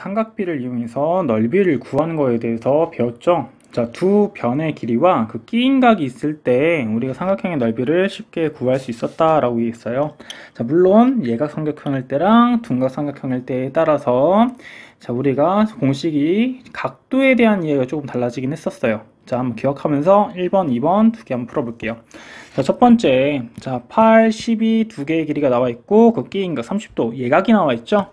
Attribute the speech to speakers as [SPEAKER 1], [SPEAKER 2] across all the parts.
[SPEAKER 1] 삼각비를 이용해서 넓이를 구하는 거에 대해서 배웠죠. 자, 두 변의 길이와 그 끼인 각이 있을 때 우리가 삼각형의 넓이를 쉽게 구할 수 있었다라고 얘기했어요. 자, 물론 예각 삼각형일 때랑 둔각 삼각형일 때에 따라서 자, 우리가 공식이 각도에 대한 이해가 조금 달라지긴 했었어요. 자, 한번 기억하면서 1번, 2번 두 개 한번 풀어볼게요. 자, 첫 번째, 자, 8, 12 두 개의 길이가 나와 있고 그 끼인 각 30도 예각이 나와 있죠.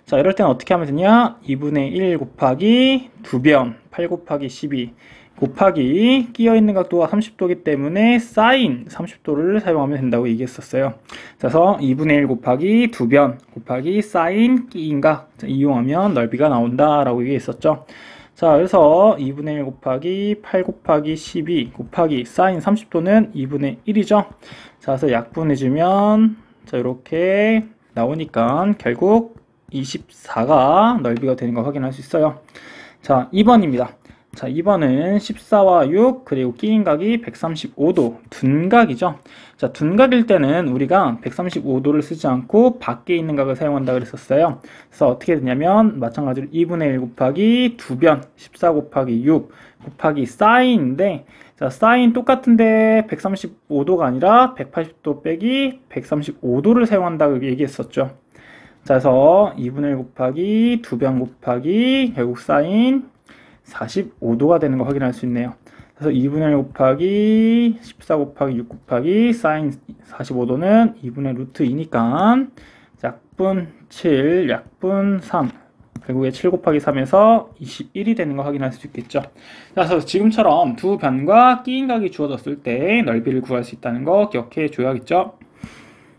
[SPEAKER 1] 자, 이럴 때는 어떻게 하면 되냐? 2분의 1 곱하기 2변 8 곱하기 12 곱하기 끼어있는 각도가 30도이기 때문에 사인 30도를 사용하면 된다고 얘기했었어요. 그래서 2분의 1 곱하기 2변 곱하기 사인 끼인 각 이용하면 넓이가 나온다라고 얘기했었죠. 자, 그래서 2분의 1 곱하기 8 곱하기 12 곱하기 사인 30도는 2분의 1이죠. 자, 그래서 약분해주면 자, 이렇게 나오니까 결국 24가 넓이가 되는 거 확인할 수 있어요. 자, 2번입니다. 자, 2번은 14와 6 그리고 끼인 각이 135도 둔각이죠. 자, 둔각일 때는 우리가 135도를 쓰지 않고 밖에 있는 각을 사용한다 그랬었어요. 그래서 어떻게 되냐면 마찬가지로 2분의 1 곱하기 2변 14 곱하기 6 곱하기 사인인데 자, 사인 똑같은데 135도가 아니라 180도 빼기 135도를 사용한다고 얘기했었죠. 자, 그래서 2분의 1 곱하기 2변 곱하기 결국 사인 45도가 되는 거 확인할 수 있네요. 그래서 2분의 1 곱하기 14 곱하기 6 곱하기 사인 45도는 2분의 루트 2니까 약분 7, 약분 3 결국에 7 곱하기 3에서 21이 되는 거 확인할 수 있겠죠. 자, 그래서 지금처럼 두 변과 끼인 각이 주어졌을 때 넓이를 구할 수 있다는 거 기억해 줘야겠죠.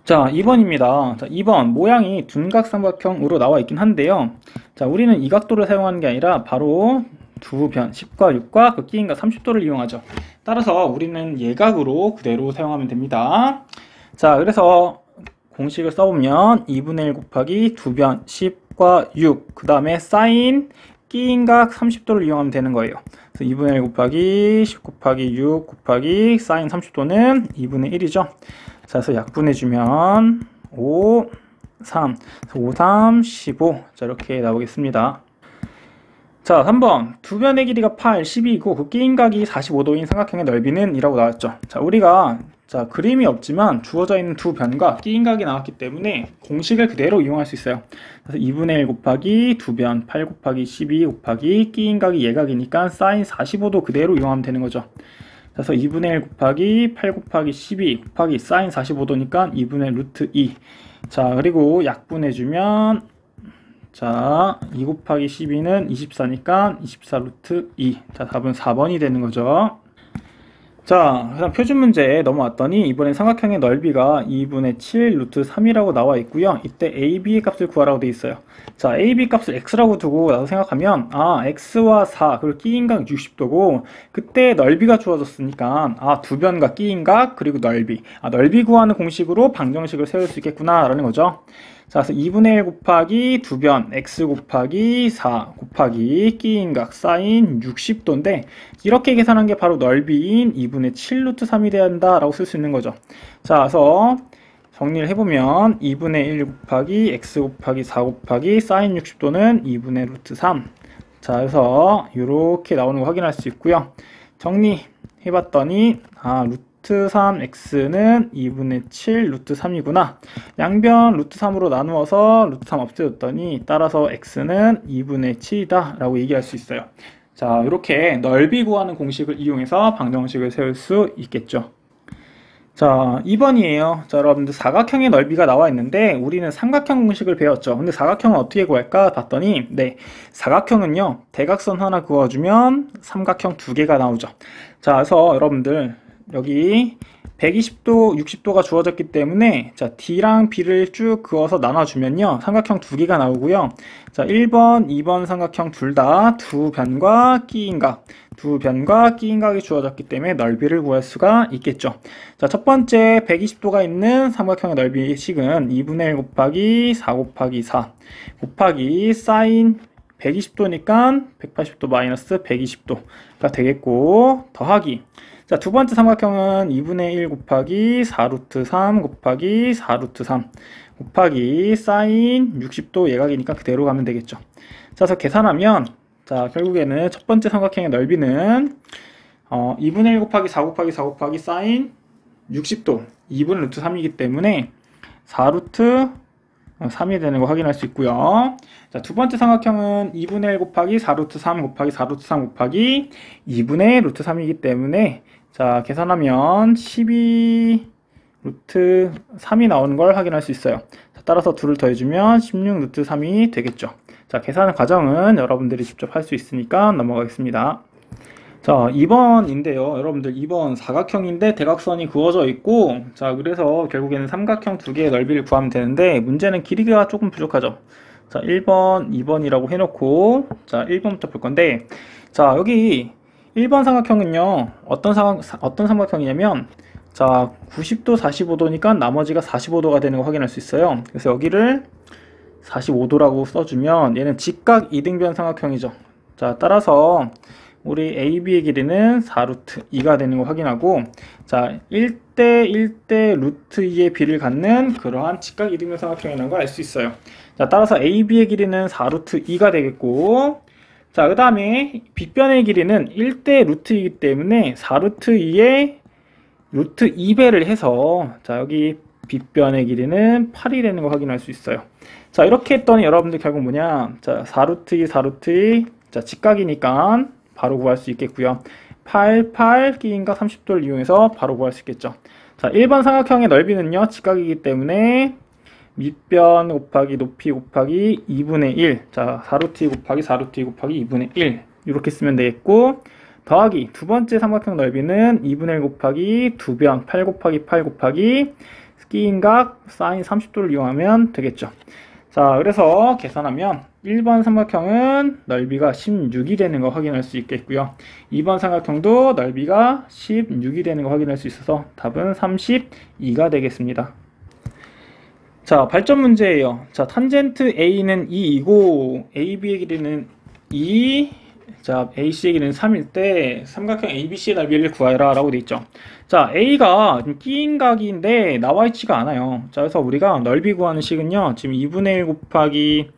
[SPEAKER 1] 자, 2번입니다. 자, 2번 모양이 둔각 삼각형으로 나와 있긴 한데요. 자, 우리는 이 각도를 사용하는 게 아니라 바로 두 변 10과 6과 그 끼인 각 30도를 이용하죠. 따라서 우리는 예각으로 그대로 사용하면 됩니다. 자, 그래서 공식을 써보면 2분의 1 곱하기 2변 10과 6 그 다음에 사인 끼인 각 30도를 이용하면 되는 거예요. 그래서 2분의 1 곱하기 10 곱하기 6 곱하기 사인 30도는 2분의 1이죠. 자, 그래서 약분해주면 5, 3, 5, 3, 15 자, 이렇게 나오겠습니다. 자, 3번 두 변의 길이가 8, 12이고 그 끼인 각이 45도인 삼각형의 넓이는 이라고 나왔죠. 자, 우리가 자, 그림이 없지만 주어져 있는 두 변과 끼인 각이 나왔기 때문에 공식을 그대로 이용할 수 있어요. 그래서 2분의 1 곱하기 2변 8 곱하기 12 곱하기 끼인 각이 예각이니까 사인 45도 그대로 이용하면 되는 거죠. 그래서 2분의 1 곱하기 8 곱하기 12 곱하기 사인 45도니까 2분의 루트 2. 자, 그리고 약분해주면 자, 2 곱하기 12는 24니까 24 루트 2. 자, 답은 4번이 되는 거죠. 자, 그다음 표준 문제에 넘어왔더니 이번엔 삼각형의 넓이가 2분의 7 루트 3이라고 나와 있고요. 이때 a, b의 값을 구하라고 되어 있어요. 자, a, b 값을 x라고 두고 나서 생각하면 x와 4 그리고 끼인 각 60도고 그때 넓이가 주어졌으니까 두 변과 끼인 각 그리고 넓이 넓이 구하는 공식으로 방정식을 세울 수 있겠구나 라는 거죠. 자, 그래서 2분의 1 곱하기 2변 x 곱하기 4 곱하기 끼인 각 사인 60도인데 이렇게 계산한 게 바로 넓이인 2분의 7 루트 3이 돼야 한다 라고 쓸 수 있는 거죠. 자, 그래서 정리를 해보면 2분의 1 곱하기 x 곱하기 4 곱하기 사인 60도는 2분의 루트 3. 자, 그래서 이렇게 나오는 거 확인할 수 있고요. 정리해봤더니 루트 3x는 2분의 7 루트 3이구나. 양변 루트 3으로 나누어서 루트 3 없애줬더니 따라서 x는 2분의 7이다 라고 얘기할 수 있어요. 자, 이렇게 넓이 구하는 공식을 이용해서 방정식을 세울 수 있겠죠. 자, 2번이에요. 자, 여러분들 사각형의 넓이가 나와 있는데 우리는 삼각형 공식을 배웠죠. 근데 사각형은 어떻게 구할까 봤더니 사각형은요 대각선 하나 그어주면 삼각형 두 개가 나오죠. 자, 그래서 여러분들 여기 120도, 60도가 주어졌기 때문에 자, D랑 B를 쭉 그어서 나눠주면요 삼각형 두 개가 나오고요. 자, 1번, 2번 삼각형 둘 다 두 변과 끼인 각이 주어졌기 때문에 넓이를 구할 수가 있겠죠. 자, 첫 번째 120도가 있는 삼각형의 넓이식은 2분의 1 곱하기 4 곱하기 4 곱하기 사인 120도니까 180도 마이너스 120도가 되겠고 더하기 자, 두 번째 삼각형은 2분의 1 곱하기 4 루트 3 곱하기 4 루트 3 곱하기 사인 60도 예각이니까 그대로 가면 되겠죠. 자, 그래서 계산하면 자, 결국에는 첫 번째 삼각형의 넓이는 2분의 1 곱하기 4 곱하기 4 곱하기 사인 60도 2분의 루트 3이기 때문에 4 루트 3이 되는 거 확인할 수 있고요. 자, 두 번째 삼각형은 2분의 1 곱하기 4 루트 3 곱하기 4 루트 3 곱하기 2분의 루트 3이기 때문에 자, 계산하면 12 루트 3이 나오는 걸 확인할 수 있어요. 자, 따라서 2를 더해주면 16 루트 3이 되겠죠. 자, 계산 과정은 여러분들이 직접 할 수 있으니까 넘어가겠습니다. 자, 2번인데요. 여러분들 2번 사각형인데 대각선이 그어져 있고 자, 그래서 결국에는 삼각형 두 개의 넓이를 구하면 되는데 문제는 길이가 조금 부족하죠. 자, 1번, 2번이라고 해놓고 자, 1번부터 볼 건데 자, 여기 1번 삼각형은요. 어떤 삼각형이냐면 자, 90도, 45도니까 나머지가 45도가 되는 거 확인할 수 있어요. 그래서 여기를 45도라고 써주면 얘는 직각 이등변 삼각형이죠. 자, 따라서 우리 AB의 길이는 4루트 2가 되는 거 확인하고 자, 1대 1대 루트 2의 비를 갖는 그러한 직각 이등변 삼각형이라는 걸 알 수 있어요. 자, 따라서 AB의 길이는 4루트 2가 되겠고 자, 그 다음에 빗변의 길이는 1대 루트 2이기 때문에 4루트 2에 루트 2배를 해서 자, 여기 빗변의 길이는 8이 되는 거 확인할 수 있어요. 자, 이렇게 했더니 여러분들 결국 뭐냐 자, 4루트 2 4루트 2 자, 직각이니까 바로 구할 수 있겠고요. 8, 8 끼인각 30도를 이용해서 바로 구할 수 있겠죠. 자, 1번 삼각형의 넓이는요 직각이기 때문에 밑변 곱하기 높이 곱하기 2분의 1 자, 4루트 2 곱하기 4루트 2 곱하기 2분의 1 이렇게 쓰면 되겠고 더하기 두 번째 삼각형 넓이는 2분의 1 곱하기 2변 8 곱하기 8 곱하기 끼인각 사인 30도를 이용하면 되겠죠. 자, 그래서 계산하면 1번 삼각형은 넓이가 16이 되는 거 확인할 수 있겠고요. 2번 삼각형도 넓이가 16이 되는 거 확인할 수 있어서 답은 32가 되겠습니다. 자, 발전 문제예요. 자, 탄젠트 A는 2이고 AB의 길이는 2 자, AC의 길이는 3일 때 삼각형 ABC의 넓이를 구하라 라고 되어 있죠. 자, A가 끼인 각인데 나와 있지가 않아요. 자, 그래서 우리가 넓이 구하는 식은요 지금 2분의 1 곱하기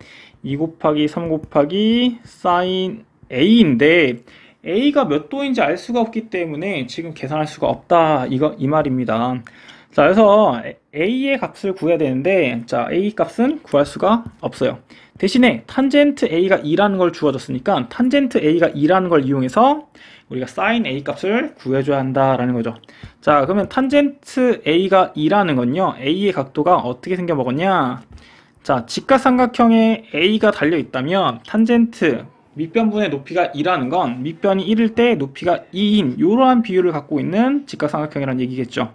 [SPEAKER 1] 2 곱하기 3 곱하기 사인 A인데 A가 몇 도인지 알 수가 없기 때문에 지금 계산할 수가 없다 이 말입니다. 자, 그래서 A의 값을 구해야 되는데 자, A 값은 구할 수가 없어요. 대신에 탄젠트 A가 2라는 걸 주어졌으니까 탄젠트 A가 2라는 걸 이용해서 우리가 사인 A 값을 구해줘야 한다라는 거죠. 자, 그러면 탄젠트 A가 2라는 건요 A의 각도가 어떻게 생겨 먹었냐 자, 직각삼각형에 A가 달려있다면 탄젠트 밑변분의 높이가 2라는 건 밑변이 1일 때 높이가 2인 이러한 비율을 갖고 있는 직각삼각형이라는 얘기겠죠.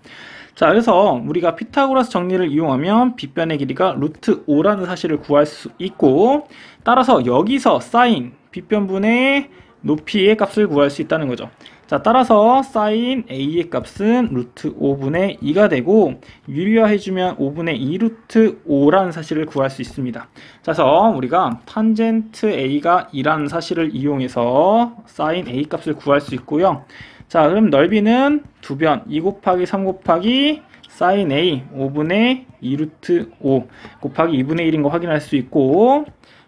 [SPEAKER 1] 자, 그래서 우리가 피타고라스 정리를 이용하면 빗변의 길이가 루트 5라는 사실을 구할 수 있고 따라서 여기서 사인 빗변분의 높이의 값을 구할 수 있다는 거죠. 자, 따라서 사인 A의 값은 루트 5분의 2가 되고 유리화해주면 5분의 2 루트 5라는 사실을 구할 수 있습니다. 자, 그래서 우리가 탄젠트 A가 2라는 사실을 이용해서 사인 A 값을 구할 수 있고요. 자, 그럼 넓이는 두 변 2 곱하기 3 곱하기 사인 A 5분의 2 루트 5 곱하기 2분의 1인 거 확인할 수 있고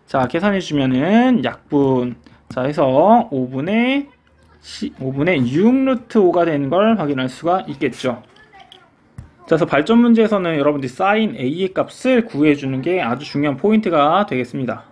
[SPEAKER 1] 자, 계산해 주면은 약분 자, 해서 5분의 6 루트 5가 되는 걸 확인할 수가 있겠죠. 자, 그래서 발전 문제에서는 여러분들이 사인 A의 값을 구해 주는 게 아주 중요한 포인트가 되겠습니다.